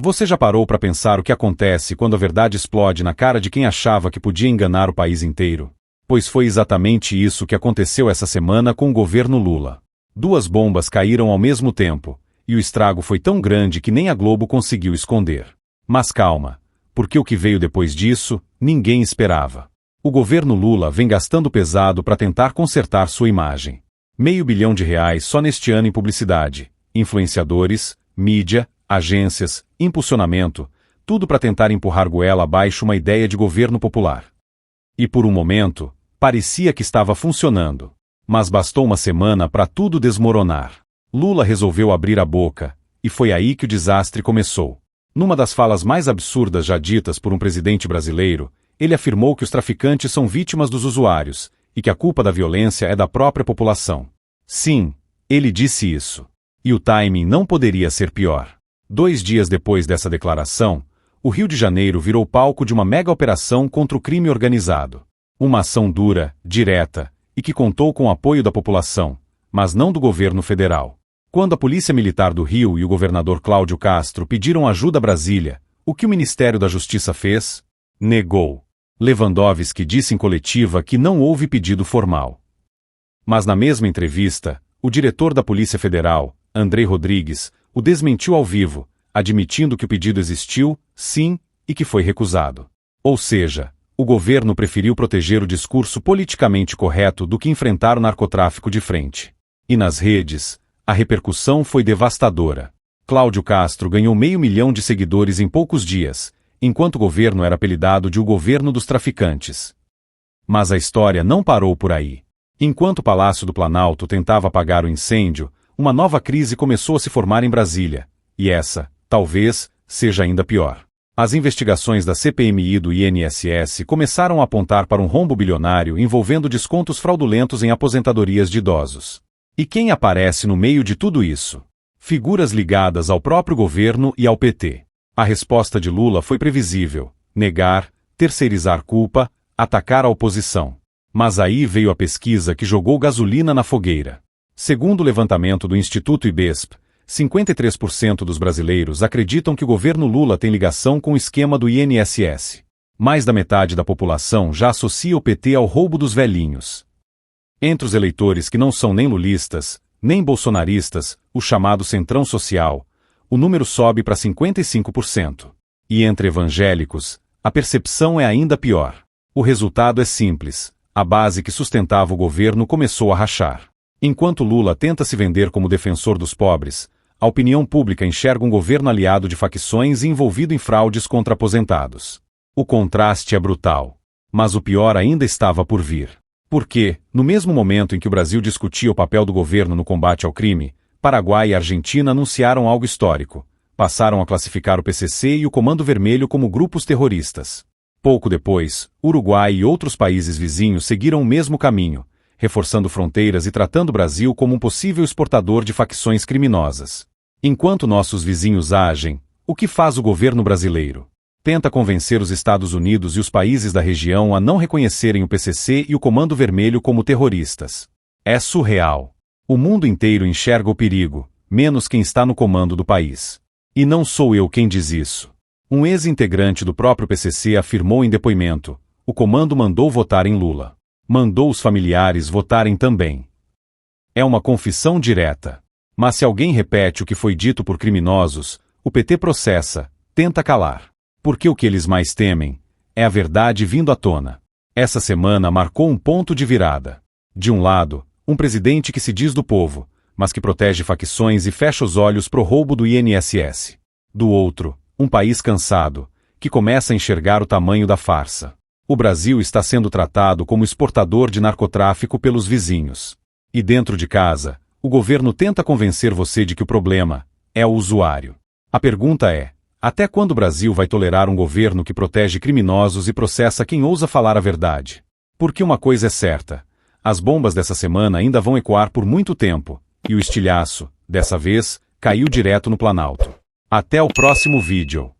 Você já parou para pensar o que acontece quando a verdade explode na cara de quem achava que podia enganar o país inteiro? Pois foi exatamente isso que aconteceu essa semana com o governo Lula. 2 bombas caíram ao mesmo tempo, e o estrago foi tão grande que nem a Globo conseguiu esconder. Mas calma, porque o que veio depois disso, ninguém esperava. O governo Lula vem gastando pesado para tentar consertar sua imagem. R$500 bilhão só neste ano em publicidade, influenciadores, mídia, agências, impulsionamento, tudo para tentar empurrar goela abaixo uma ideia de governo popular. E por um momento, parecia que estava funcionando. Mas bastou uma semana para tudo desmoronar. Lula resolveu abrir a boca, e foi aí que o desastre começou. Numa das falas mais absurdas já ditas por um presidente brasileiro, ele afirmou que os traficantes são vítimas dos usuários, e que a culpa da violência é da própria população. Sim, ele disse isso. E o timing não poderia ser pior. 2 dias depois dessa declaração, o Rio de Janeiro virou palco de uma mega operação contra o crime organizado. Uma ação dura, direta, e que contou com o apoio da população, mas não do governo federal. Quando a Polícia Militar do Rio e o governador Cláudio Castro pediram ajuda a Brasília, o que o Ministério da Justiça fez? Negou. Lewandowski disse em coletiva que não houve pedido formal. Mas na mesma entrevista, o diretor da Polícia Federal, Andrei Rodrigues, o desmentiu ao vivo, admitindo que o pedido existiu, sim, e que foi recusado. Ou seja, o governo preferiu proteger o discurso politicamente correto do que enfrentar o narcotráfico de frente. E nas redes, a repercussão foi devastadora. Cláudio Castro ganhou 500 mil de seguidores em poucos dias, enquanto o governo era apelidado de o governo dos traficantes. Mas a história não parou por aí. Enquanto o Palácio do Planalto tentava apagar o incêndio, uma nova crise começou a se formar em Brasília. E essa, talvez, seja ainda pior. As investigações da CPMI e do INSS começaram a apontar para um rombo bilionário envolvendo descontos fraudulentos em aposentadorias de idosos. E quem aparece no meio de tudo isso? Figuras ligadas ao próprio governo e ao PT. A resposta de Lula foi previsível: negar, terceirizar culpa, atacar a oposição. Mas aí veio a pesquisa que jogou gasolina na fogueira. Segundo o levantamento do Instituto IBESP, 53% dos brasileiros acreditam que o governo Lula tem ligação com o esquema do INSS. Mais da metade da população já associa o PT ao roubo dos velhinhos. Entre os eleitores que não são nem lulistas, nem bolsonaristas, o chamado centrão social, o número sobe para 55%. E entre evangélicos, a percepção é ainda pior. O resultado é simples: a base que sustentava o governo começou a rachar. Enquanto Lula tenta se vender como defensor dos pobres, a opinião pública enxerga um governo aliado de facções e envolvido em fraudes contra aposentados. O contraste é brutal. Mas o pior ainda estava por vir. Porque, no mesmo momento em que o Brasil discutia o papel do governo no combate ao crime, Paraguai e Argentina anunciaram algo histórico. Passaram a classificar o PCC e o Comando Vermelho como grupos terroristas. Pouco depois, Uruguai e outros países vizinhos seguiram o mesmo caminho, reforçando fronteiras e tratando o Brasil como um possível exportador de facções criminosas. Enquanto nossos vizinhos agem, o que faz o governo brasileiro? Tenta convencer os Estados Unidos e os países da região a não reconhecerem o PCC e o Comando Vermelho como terroristas. É surreal. O mundo inteiro enxerga o perigo, menos quem está no comando do país. E não sou eu quem diz isso. Um ex-integrante do próprio PCC afirmou em depoimento: o comando mandou votar em Lula. Mandou os familiares votarem também. É uma confissão direta. Mas se alguém repete o que foi dito por criminosos, o PT processa, tenta calar. Porque o que eles mais temem é a verdade vindo à tona. Essa semana marcou um ponto de virada. De um lado, um presidente que se diz do povo, mas que protege facções e fecha os olhos pro roubo do INSS. Do outro, um país cansado, que começa a enxergar o tamanho da farsa. O Brasil está sendo tratado como exportador de narcotráfico pelos vizinhos. E dentro de casa, o governo tenta convencer você de que o problema é o usuário. A pergunta é: até quando o Brasil vai tolerar um governo que protege criminosos e processa quem ousa falar a verdade? Porque uma coisa é certa: as bombas dessa semana ainda vão ecoar por muito tempo, e o estilhaço, dessa vez, caiu direto no Planalto. Até o próximo vídeo.